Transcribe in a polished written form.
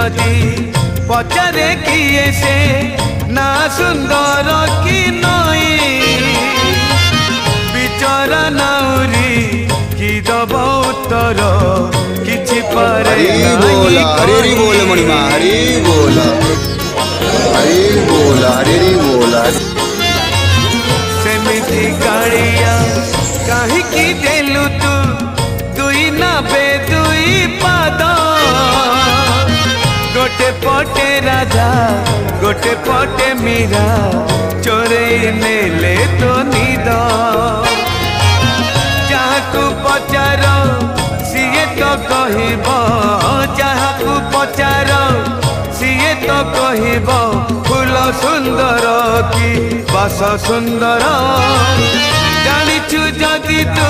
जदि पचारे किए से ना सुंदर कि नई बिचरा नाउरी कि दब उत्तर किछि पारे हरी बोल मणिमा हरी बोल हरी बोल हरी बोल सेमिति गाड़िया कहीं की देलु तू दुई ना बे दुई पाद गोटे पटे राजा गोटे पटे मीरा चोरे नेले तो निद जहाकू पचार सीए तो कहब जहाकू पचार सीए तो कहब फूल सुंदर कि बास सुंदर जानिछु जदि तू